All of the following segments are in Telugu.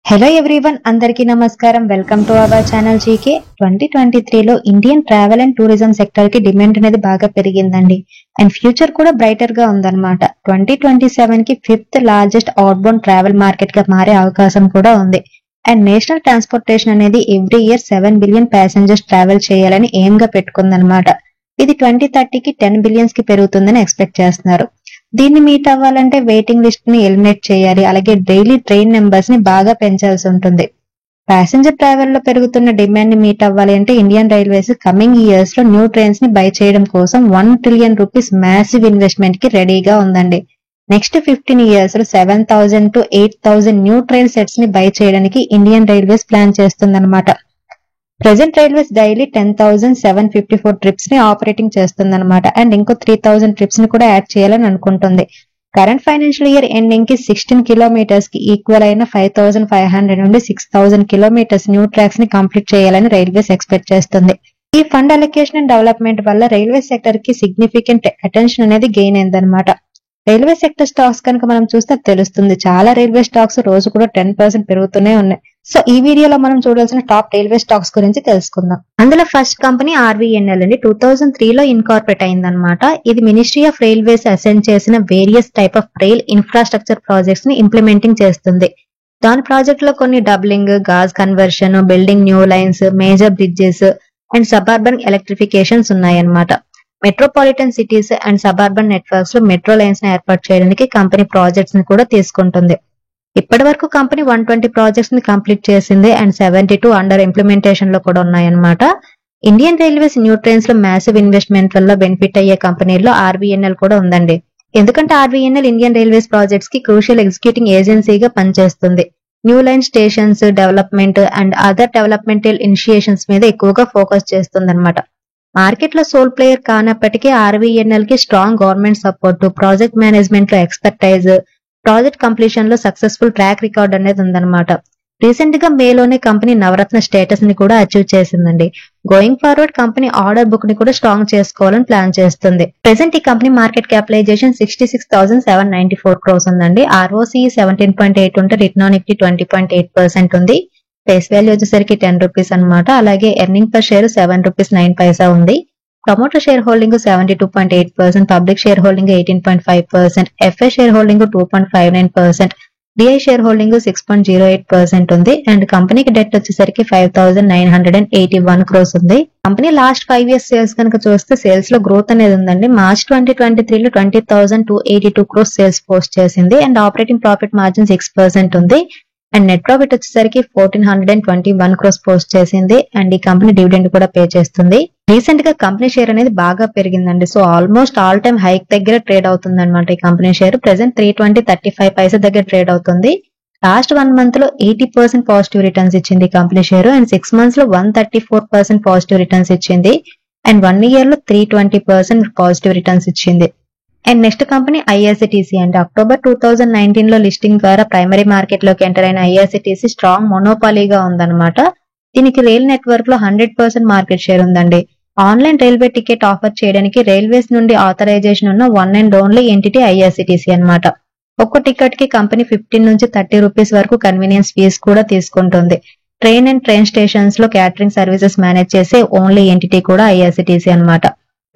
హలో ఎవ్రీవన్, అందరికీ నమస్కారం. Welcome to our channel GK. 2023లో Indian travel and tourism sector కి డిమాండ్ అనేది బాగా పెరిగిందండి. అండ్ ఫ్యూచర్ కూడా బ్రైటర్ గా ఉందన్నమాట. 2027 కి 5th largest out bound travel market గా మారే అవకాశం కూడా ఉంది. అండ్ నేషనల్ ట్రాన్స్పోర్టేషన్ అనేది every year 7 billion passengers travel చేయాలని ఎయిమ్ గా పెట్టుకుందన్నమాట. ఇది 2030కి 10 బిలియన్స్ కి పెరుగుతుందని ఎక్స్పెక్ట్ చేస్తున్నారు. దీన్ని మీట్ అవ్వాలంటే వెయిటింగ్ లిస్ట్ ని ఎలిమినేట్ చేయాలి. అలాగే డైలీ ట్రైన్ నెంబర్స్ ని బాగా పెంచాల్సి ఉంటుంది. ప్యాసింజర్ ట్రావెల్ లో పెరుగుతున్న డిమాండ్ ని మీట్ అవ్వాలి అంటే ఇండియన్ రైల్వేస్ కమింగ్ ఇయర్స్ లో న్యూ ట్రైన్స్ ని బై చేయడం కోసం 1 trillion రూపీస్ మ్యాసివ్ ఇన్వెస్ట్మెంట్ కి రెడీగా ఉందండి. నెక్స్ట్ 15 ఇయర్స్ లో 7,000 to 8,000 న్యూ ట్రైన్ సెట్స్ ని బై చేయడానికి ఇండియన్ రైల్వేస్ ప్లాన్ చేస్తుందన్నమాట. ప్రెసెంట్ రైల్వేస్ డైలీ 10,754 ట్రిప్స్ ని ఆపరేటింగ్ చేస్తుందన్నమాట. అండ్ ఇంకో 3,000 ట్రిప్స్ ని కూడా యాడ్ చేయాలని అనుకుంటుంది. కరెంట్ ఫైనాన్షియల్ ఇయర్ ఎండింగ్ కి 16 కిలోమీటర్స్ కి ఈక్వల్ అయిన 5,500 నుండి 6,000 కిలోమీటర్స్ న్యూ ట్రాక్స్ ని కంప్లీట్ చేయాలని రైల్వేస్ ఎక్స్పెక్ట్ చేస్తుంది. ఈ ఫండ్ అలొకేషన్ అండ్ డెవలప్మెంట్ వల్ల రైల్వే సెక్టర్ కి సిగ్నిఫికెంట్ అటెన్షన్ అనేది గెయిన్ అయిందన్నమాట. రైల్వే సెక్టర్ స్టాక్స్ కనుక మనం చూస్తే తెలుస్తుంది. చాలా రైల్వే స్టాక్స్ రోజు కూడా 10% పెరుగుతూనే ఉన్నాయి. సో ఈ వీడియోలో మనం చూడాల్సిన టాప్ రైల్వే స్టాక్స్ గురించి తెలుసుకుందాం. అందులో ఫస్ట్ కంపెనీ ఆర్వీఎన్ఎల్ అండి. 2003లో ఇన్కార్పొరేట్ అయిందనమాట. ఇది మినిస్ట్రీ ఆఫ్ రైల్వేస్ అసైన్ చేసిన various type of rail infrastructure projects ని ఇంప్లిమెంటింగ్ చేస్తుంది. దాని ప్రాజెక్ట్ లో కొన్ని doubling, gauge conversion, building new lines, major bridges and suburban electrifications ఉన్నాయన్నమాట. Metropolitan cities and suburban networks లో మెట్రో లైన్స్ ని ఏర్పాటు చేయడానికి కంపెనీ ప్రాజెక్ట్స్ ని కూడా తీసుకుంటుంది. ఇప్పటి వరకు కంపెనీ 120 ప్రాజెక్ట్స్ ని కంప్లీట్ చేసింది అండ్ 72 అండర్ ఇంప్లిమెంటేషన్ లో కూడా ఉన్నాయన్నమాట. ఇండియన్ రైల్వేస్ న్యూ ట్రైన్స్ లో మ్యాసివ్ ఇన్వెస్ట్మెంట్ వల్ల బెనిఫిట్ అయ్యే కంపెనీల్లో ఆర్వీఎన్ఎల్ కూడా ఉందండి. ఎందుకంటే ఆర్వీఎన్ఎల్ ఇండియన్ రైల్వేస్ ప్రాజెక్ట్స్ కి క్రూషియల్ ఎగ్జిక్యూటింగ్ ఏజెన్సీగా పనిచేస్తుంది. New line stations development and other developmental initiations మీద ఎక్కువగా ఫోకస్ చేస్తుందన్నమాట. మార్కెట్ లో సోల్ ప్లేయర్ కానప్పటికీ ఆర్వీఎన్ఎల్ కి strong government support, project management లో ఎక్స్పర్టైజ్, ప్రాజెక్ట్ కంప్లీషన్ లో సక్సెస్ఫుల్ ట్రాక్ రికార్డ్ అనేది ఉందన్నమాట. రీసెంట్ గా మేలోనే కంపెనీ నవరత్న స్టేటస్ ని కూడా అచీవ్ చేసిందండి. Going forward company order book ని కూడా స్ట్రాంగ్ చేసుకోవాలని ప్లాన్ చేస్తుంది. ప్రెసెంట్ ఈ కంపెనీ మార్కెట్ క్యాపిటలైజేషన్ 66,794 crores ఉందండి. ROCE 17.8 ఉంటే రిటర్న్ ఆన్ ఈక్విటీ 20.8% ఉంది. ఫేస్ వాల్యూ వచ్చేసరికి 10 రూపీస్ అనమాట. అలాగే ఎర్నింగ్ పర్ షేర్ 7 రూపీస్ 9 పైసా ఉంది. Promoter share holding 72.8%, public share holding 18.5%, f i share holding 2.59%, DI share holding 6.08% ఉంది. అండ్ కంపెనీకి డెట్ వచ్చేసరికి 5,981 crores ఉంది. కంపెనీ లాస్ట్ 5 years సేల్స్ కనుక చూస్తే సేల్స్ లో గ్రోత్ అనేది ఉందండి. మార్చ్ 2023లో 20,282 crores సేల్స్ పోస్ట్ చేసింది. అండ్ ఆపరేటింగ్ ప్రాఫిట్ మార్జిన్ 6% ఉంది. అండ్ నెట్ ప్రాఫిట్ వచ్చేసరికి 1,421 crores పోస్ట్ చేసింది. అండ్ ఈ కంపెనీ డివిడెండ్ కూడా పే చేస్తుంది. రీసెంట్ గా కంపెనీ షేర్ అనేది బాగా పెరిగిందండి. So almost all time hike దగ్గర ట్రేడ్ అవుతుంది అనమాట. ఈ కంపెనీ షేర్ ప్రెసెంట్ 320.35 పైసా దగ్గర ట్రేడ్ అవుతుంది. లాస్ట్ 1 month లో 80% పాజిటివ్ రిటర్న్స్ ఇచ్చింది కంపెనీ షేర్. అండ్ 6 months లో 134% పాజిటివ్ రిటర్న్స్ ఇచ్చింది. అండ్ 1 year లో 320% పాజిటివ్ రిటర్న్స్ ఇచ్చింది. అండ్ నెక్స్ట్ కంపెనీ ఐఆర్సిటిసి అండి. అక్టోబర్ 2019 లో లిస్టింగ్ ద్వారా ప్రైమరీ మార్కెట్ లోకి ఎంటర్ అయిన ఐఆర్సిటిసి స్ట్రాంగ్ మోనోపాలీగా ఉందన్నమాట. దీనికి రైల్ నెట్వర్క్ లో 100% మార్కెట్ షేర్ ఉందండి. ఆన్లైన్ రైల్వే టికెట్ ఆఫర్ చేయడానికి రైల్వేస్ నుండి ఆథరైజేషన్ ఉన్న one and only entity IRCTC అన్నమాట. ఒక్కో టికెట్ కి కంపెనీ 15 నుంచి 30 రూపీస్ వరకు కన్వీనియన్స్ ఫీజ్ కూడా తీసుకుంటుంది. ట్రైన్ అండ్ ట్రైన్ స్టేషన్స్ లో క్యాటరింగ్ సర్వీసెస్ మేనేజ్ చేసే ఓన్లీ ఎంటిటీ కూడా ఐఆర్సిటిసి అన్నమాట.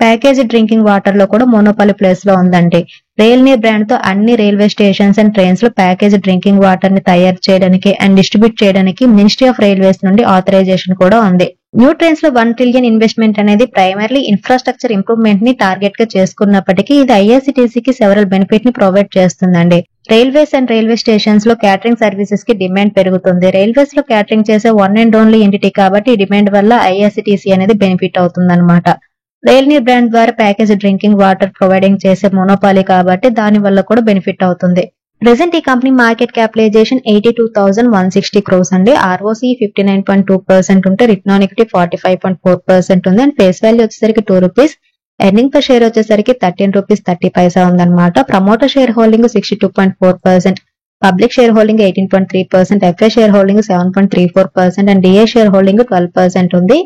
ప్యాకేజ్ డ్రింకింగ్ వాటర్ లో కూడా మోనోపాలి ప్లేస్ లో ఉందండి. రైల్ నీర్ బ్రాండ్ తో అన్ని రైల్వే స్టేషన్స్ అండ్ ట్రైన్స్ లో ప్యాకేజ్ డ్రింకింగ్ వాటర్ ని తయారు చేయడానికి అండ్ డిస్ట్రిబ్యూట్ చేయడానికి మినిస్ట్రీ ఆఫ్ రైల్వేస్ నుండి ఆథరైజేషన్ కూడా ఉంది. న్యూ ట్రైన్స్ లో 1 trillion ఇన్వెస్ట్మెంట్ అనేది ప్రైమర్లీ ఇన్ఫ్రాస్ట్రక్చర్ ఇంప్రూవ్మెంట్ ని టార్గెట్ గా చేసుకున్నప్పటికీ ఇది ఐఆర్సిటిసికి సెవరల్ బెనిఫిట్ ని ప్రొవైడ్ చేస్తుందండి. రైల్వేస్ అండ్ రైల్వే స్టేషన్స్ లో క్యాటరింగ్ సర్వీసెస్ కి డిమాండ్ పెరుగుతుంది. రైల్వేస్ లో క్యాటరింగ్ చేసే వన్ అండ్ ఓన్లీ ఎంటిటీ కాబట్టి ఈ డిమాండ్ వల్ల ఐఆర్సిటిసి అనేది బెనిఫిట్ అవుతుంది అనమాట. రైల్ నీర్ బ్రాండ్ ద్వారా ప్యాకేజ్ డ్రింకింగ్ వాటర్ ప్రొవైడింగ్ చేసే మోనోపాలీ కాబట్టి దాని వల్ల కూడా బెనిఫిట్ అవుతుంది. ప్రెసెంట్ ఈ కంపెనీ మార్కెట్ క్యాపిటలైజేషన్ 82,160 crores అండి. ROCE 59.2% ఉంటే రిటర్న్ ఆన్ ఈక్విటీ 45.4% ఉంది. అండ్ ఫేస్ వాల్యూ వచ్చేసరికి 2 రూపీస్. ఎర్నింగ్ పర్ షేర్ వచ్చేసరికి 13 రూపీస్ 30 పైసా ఉందన్నమాట. Promoter share holding 62.4%, public share holding 18.3%, f i share holding 7.34% and DI share holding 12% ఉంది.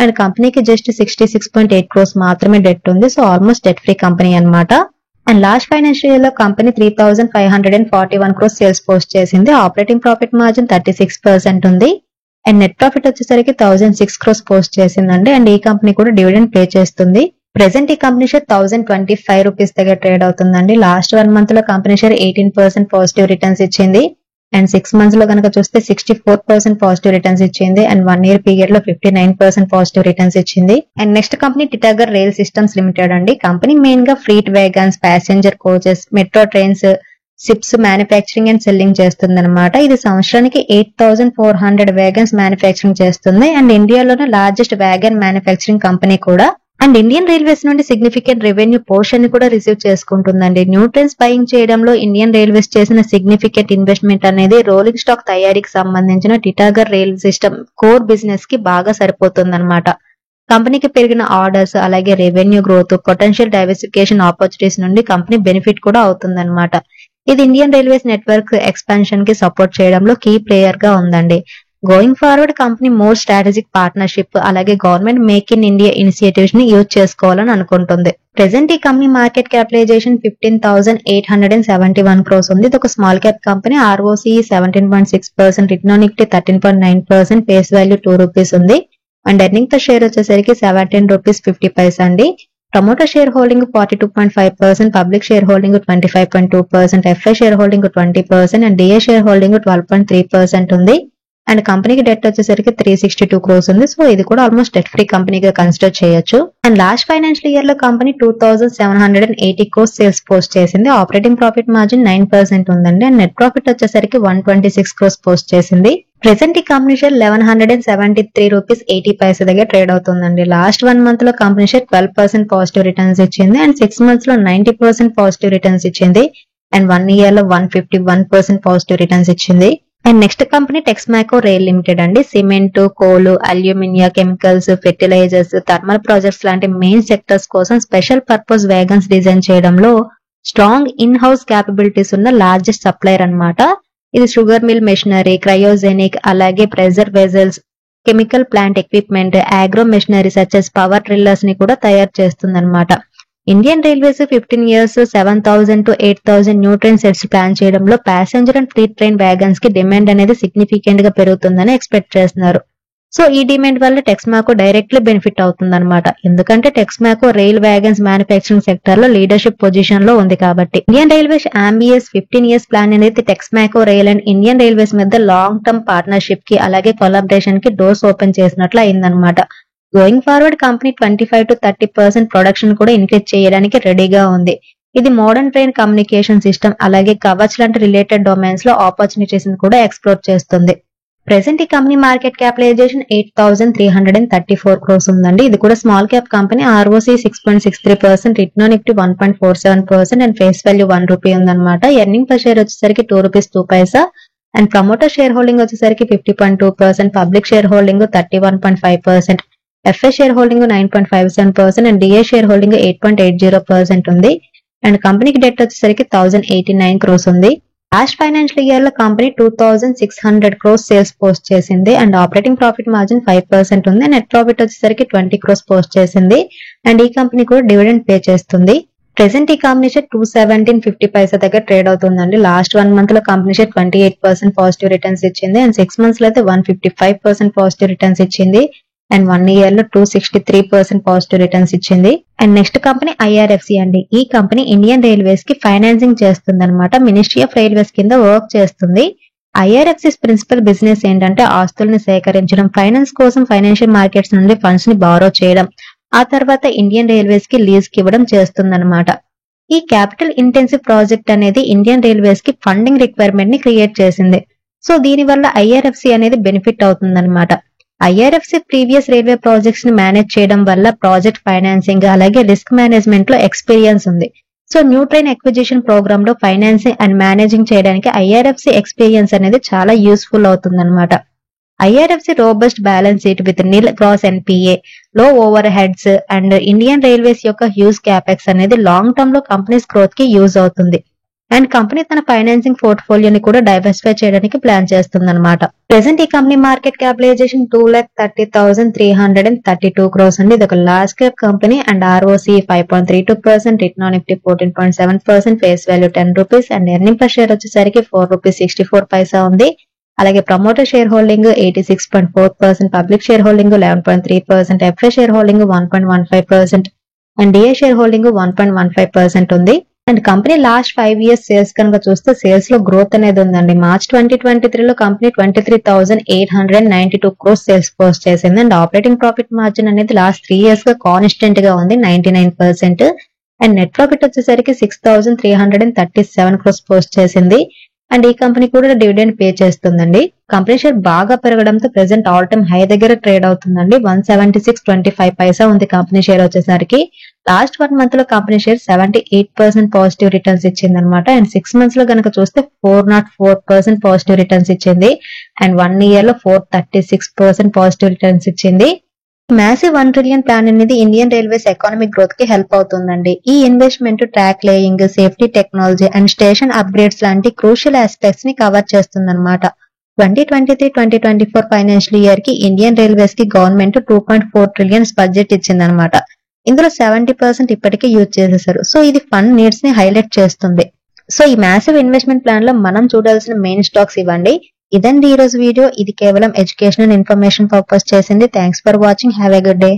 అండ్ కంపెనీకి జస్ట్ 66.8 crores మాత్రమే డెట్ ఉంది. So almost debt free company అన్నమాట. అండ్ లాస్ట్ ఫైనాన్షియల్ ఇయర్ లో కంపెనీ 3,541 crores సేల్స్ పోస్ట్ చేసింది. ఆపరేటింగ్ ప్రాఫిట్ మార్జిన్ 36% ఉంది. అండ్ నెట్ ప్రాఫిట్ వచ్చేసరికి 1,006 crores పోస్ట్ చేసిందండి. అండ్ ఈ కంపెనీ కూడా డివిడెండ్ పే చేస్తుంది. ప్రెసెంట్ ఈ కంపెనీ షేర్ 1,025 రూపీస్ దగ్గర ట్రేడ్ అవుతుందండి. లాస్ట్ 1 month లో కంపెనీ షేర్ 18% పాజిటివ్ రిటర్న్స్ ఇచ్చింది. అండ్ 6 months లో కనుక చూస్తే 64% పాజిటివ్ రిటర్న్స్ ఇచ్చింది. అండ్ 1 year పీరియడ్ లో 59% పాజిటివ్ రిటర్న్స్ ఇచ్చింది. And next company Titagarh rail systems limited అండి. కంపెనీ మెయిన్ గా fleet wagons, passenger coaches, metro trains, ships manufacturing and selling చేస్తుంది అనమాట. ఇది సంవత్సరానికి 8,400 వ్యాగన్స్ మ్యానుఫ్యాక్చరింగ్ చేస్తుంది. అండ్ ఇండియాలోనే లార్జెస్ట్ వ్యాగన్ మ్యానుఫ్యాక్చరింగ్ కంపెనీ కూడా. అండ్ ఇండియన్ రైల్వేస్ నుండి సిగ్నిఫికెంట్ రెవెన్యూ పోర్షన్ ని కూడా రిసీవ్ చేసుకుంటుందండి. న్యూ ట్రైన్స్ బయింగ్ చేయడంలో ఇండియన్ రైల్వేస్ చేసిన సిగ్నిఫికెంట్ ఇన్వెస్ట్మెంట్ అనేది రోలింగ్ స్టాక్ తయారీకి సంబంధించిన Titagarh rail system core business కి బాగా సరిపోతుందన్నమాట. కంపెనీకి పెరిగిన ఆర్డర్స్, అలాగే revenue growth, potential diversification opportunities నుండి కంపెనీ బెనిఫిట్ కూడా అవుతుందన్నమాట. ఇది ఇండియన్ రైల్వేస్ నెట్వర్క్ ఎక్స్పాన్షన్ కి సపోర్ట్ చేయడంలో కీ ప్లేయర్ గా ఉందండి. Going forward company more strategic partnership, అలాగే government make in India initiatives ని యూజ్ చేసుకోవాలని అనుకుంటుంది. ప్రెసెంట్ ఈ కంపెనీ మార్కెట్ క్యాపిటలైజేషన్ 15,871 crores ఉంది. ఇది ఒక small cap company. ROCE 17.6%, return on equity 13.9%, face value 2 rupees ఉంది. అండ్ ఎర్నింగ్ పర్ షేర్ వచ్చేసరికి 17 రూపీస్ 50 పైసా అండి. Promoter share holding 42.5%, public share holding 25.2%, FI share holding 20%, and DA share holding 12.3% ఉంది. అండ్ కంపెనీకి డెట్ వచ్చేసరికి 362 crores ఉంది. సో ఇది కూడా ఆల్మోస్ట్ డెట్ ఫ్రీ కంపెనీగా కన్సిడర్ చేయొచ్చు. అండ్ లాస్ట్ ఫైనాన్షియల్ ఇయర్ లో కంపెనీ 2,780 crores సేల్స్ పోస్ట్ చేసింది. ఆపరేటింగ్ ప్రాఫిట్ మార్జిన్ 9% ఉందండి. అండ్ నెట్ ప్రాఫిట్ వచ్చేసరికి 126 crores పోస్ట్ చేసింది. ప్రెసెంట్ ఈ కంపెనీ షేర్ 1,173 రూపీస్ 80 పైసా దగ్గర ట్రేడ్ అవుతుందండి. లాస్ట్ 1 month లో కంపెనీ షేర్ 12% పాజిటివ్ రిటర్న్స్ ఇచ్చింది. అండ్ 6 months లో 90% పాజిటివ్ రిటర్న్స్ ఇచ్చింది. అండ్ 1 year లో 151% పాజిటివ్ రిటర్న్స్ ఇచ్చింది. And next company Texmaco rail limited అండి. Cement, coal, alumina, chemicals, fertilisers, thermal projects లాంటి మెయిన్ సెక్టర్స్ కోసం స్పెషల్ పర్పస్ వ్యాగన్స్ డిజైన్ చేయడంలో స్ట్రాంగ్ ఇన్ హౌస్ క్యాపబిలిటీస్ ఉన్న లార్జెస్ట్ సప్లయర్ అన్నమాట. ఇది షుగర్ మిల్ మెషినరీ, క్రయోజెనిక్, అలాగే pressure vessels, chemical plant equipment, agro machinery such as power drillers ని కూడా తయారు చేస్తుందన్నమాట. Indian railways 15 years 7,000 to 8,000 new train sets plan చేయడంలో passenger and fleet train wagons కి డిమాండ్ అనేది సిగ్నిఫికెంట్ గా పెరుగుతుందని ఎక్స్పెక్ట్ చేస్తున్నారు. సో ఈ డిమాండ్ వల్ల టెక్స్మాకో డైరెక్ట్లీ బెనిఫిట్ అవుతుందన్నమాట. ఎందుకంటే Texmaco rail wagons manufacturing sector లో లీడర్షిప్ పొజిషన్ లో ఉంది కాబట్టి. ఇండియన్ రైల్వేస్ అంబియస్ 15 years ప్లాన్ అనేది Texmaco rail and Indian railways మధ్య లాంగ్ టర్మ్ పార్ట్నర్షిప్ కి, అలాగే కొలాబరేషన్ కి డోర్స్ ఓపెన్ చేసినట్లు అయిందన్నమాట. Going forward company 25 to 30% production కూడా ఇంక్రీజ్ చేయడానికి రెడీగా ఉంది. ఇది మోడర్న్ ట్రైన్ కమ్యూనికేషన్ సిస్టమ్, అలాగే కవచ్ లాంటి రిలేటెడ్ డొమైన్స్ లో ఆపర్చునిటీస్ కూడా ఎక్స్ప్లోర్ చేస్తుంది. ప్రెసెంట్ ఈ కంపెనీ మార్కెట్ క్యాపిటలైజేషన్ 8,334 crores ఉందండి. ఇది కూడా small cap company. ROCE 6.63%, return on equity 1.47%, and face value 1 rupee ఉందన్నమాట. ఎర్నింగ్ పర్ షేర్ వచ్చేసరికి 2 rupees 2 paisa. And promoter share holding వచ్చేసరికి 50.2%, public share holding 31.5%, FI share holding 9.57%, and DA share holding 8.80% ఉంది. అండ్ కంపెనీకి డెట్ వచ్చేసరికి 1,089 crores ఉంది. లాస్ట్ ఫైనాన్షియల్ ఇయర్ లో కంపెనీ 2,600 crores సేల్స్ పోస్ట్ చేసింది. అండ్ ఆపరేటింగ్ ప్రాఫిట్ మార్జిన్ 5% ఉంది. నెట్ ప్రాఫిట్ వచ్చేసరికి 20 crores పోస్ట్ చేసింది. అండ్ ఈ కంపెనీ కూడా డివిడెండ్ పే చేస్తుంది. ప్రెసెంట్ ఈ కంపెనీ షేర్ 217.50 పైసా దగ్గర ట్రేడ్ అవుతుందండి. లాస్ట్ 1 month లో కంపెనీ షేర్ 28% పాజిటివ్ రిటర్న్స్ ఇచ్చింది. అండ్ 6 months లో అయితే 155% పాజిటివ్ రిటర్న్స్ ఇచ్చింది. అండ్ 1 year లో 263% పాజిటివ్ రిటర్న్స్ ఇచ్చింది. అండ్ నెక్స్ట్ కంపెనీ IRFC అండి. ఈ కంపెనీ ఇండియన్ రైల్వేస్ కి ఫైనాన్సింగ్ చేస్తుంది అనమాట. మినిస్ట్రీ ఆఫ్ రైల్వేస్ కింద వర్క్ చేస్తుంది. IRFC's ప్రిన్సిపల్ బిజినెస్ ఏంటంటే ఆస్తుల్ని సేకరించడం, ఫైనాన్స్ కోసం ఫైనాన్షియల్ మార్కెట్స్ నుండి ఫండ్స్ ని బారో చేయడం, ఆ తర్వాత ఇండియన్ రైల్వేస్ కి లీజ్ కి ఇవ్వడం చేస్తుందన్నమాట. ఈ క్యాపిటల్ ఇంటెన్సివ్ ప్రాజెక్ట్ అనేది ఇండియన్ రైల్వేస్ కి ఫండింగ్ రిక్వైర్మెంట్ ని క్రియేట్ చేసింది. సో దీని వల్ల IRFC అనేది బెనిఫిట్ అవుతుందన్నమాట. IRFC ప్రీవియస్ రైల్వే ప్రాజెక్ట్స్ ని మేనేజ్ చేయడం వల్ల ప్రాజెక్ట్ ఫైనాన్సింగ్, అలాగే రిస్క్ మేనేజ్మెంట్ లో ఎక్స్పీరియన్స్ ఉంది. So new train acquisition programme లో ఫైనాన్సింగ్ అండ్ మేనేజింగ్ చేయడానికి IRFC ఎక్స్పీరియన్స్ అనేది చాలా యూస్ఫుల్ అవుతుందన్నమాట. IRFC robust balance sheet with nil gross NPA, low overheads and Indian Railways యొక్క హ్యూజ్ క్యాపెక్స్ అనేది లాంగ్ టర్మ్ లో కంపెనీస్ గ్రోత్ కి యూజ్ అవుతుంది. అండ్ కంపెనీ తన ఫైనాన్సింగ్ పోర్ట్ఫోలియోని కూడా డైవర్సిఫై చేయడానికి ప్లాన్ చేస్తుంది అనమాట. ప్రెసెంట్ ఈ కంపెనీ మార్కెట్ క్యాపిటలైజేషన్ 2,30,332 crores అండి. ఇది ఒక large cap company and ROCE 5.32%, return on equity 14.7%, face value 10 rupees and earning per share వచ్చేసరికి 4 రూపీస్ 64 పైసా ఉంది. అలాగే promoter share holding 86.4%, public share holding 11.3%, FI share holding 1.15% and DI share holding 1.15% ఉంది. And company last 5 years sales కనుక చూస్తే సేల్స్ లో గ్రోత్ అనేది ఉందండి. మార్చ్ 2023లో కంపెనీ 23,892 crores సేల్స్ పోస్ట్ చేసింది అండ్ ఆపరేటింగ్ ప్రాఫిట్ మార్జిన్ అనేది లాస్ట్ 3 years గా కాన్స్టెంట్ గా ఉంది 99%. అండ్ నెట్ ప్రాఫిట్ వచ్చేసరికి 6,337 crores పోస్ట్ చేసింది. అండ్ ఈ కంపెనీ కూడా డివిడెండ్ పే చేస్తుందండి. కంపెనీ షేర్ బాగా పెరగడంతో ప్రెసెంట్ ఆల్ టైమ్ హై దగ్గర ట్రేడ్ అవుతుందండి. 176.25 పైసా ఉంది కంపెనీ షేర్ వచ్చేసరికి. లాస్ట్ 1 month లో కంపెనీ షేర్ 78% పాజిటివ్ రిటర్న్స్ ఇచ్చింది అనమాట. అండ్ 6 months లో కనుక చూస్తే 404% పాజిటివ్ రిటర్న్స్ ఇచ్చింది. అండ్ 1 year లో 436% పాజిటివ్ రిటర్న్స్ ఇచ్చింది. మ్యాసివ్ 1 trillion ప్లాన్ అనేది ఇండియన్ రైల్వేస్ ఎకానమిక్ గ్రోత్ కి హెల్ప్ అవుతుందండి. ఈ investment track laying, safety technology and station upgrades లాంటి క్రూషియల్ ఆస్పెక్ట్స్ ని కవర్ చేస్తుందన్నమాట. 2023-2024 ఫైనాన్షియల్ ఇయర్ కి ఇండియన్ రైల్వేస్ కి గవర్నమెంట్ 2.4 trillion బడ్జెట్ ఇచ్చిందనమాట. ఇందులో 70% ఇప్పటికే యూజ్ చేసేసారు. సో ఇది ఫండ్ నీడ్స్ ని హైలైట్ చేస్తుంది. సో ఈ మ్యాసివ్ ఇన్వెస్ట్మెంట్ ప్లాన్ లో మనం చూడాల్సిన మెయిన్ స్టాక్స్ ఇవ్వండి. ఇదండి ఈ రోజు వీడియో. ఇది కేవలం ఎడ్యుకేషనల్ ఇన్ఫర్మేషన్ పర్పస్ చేసింది. Thanks for watching. Have a good day.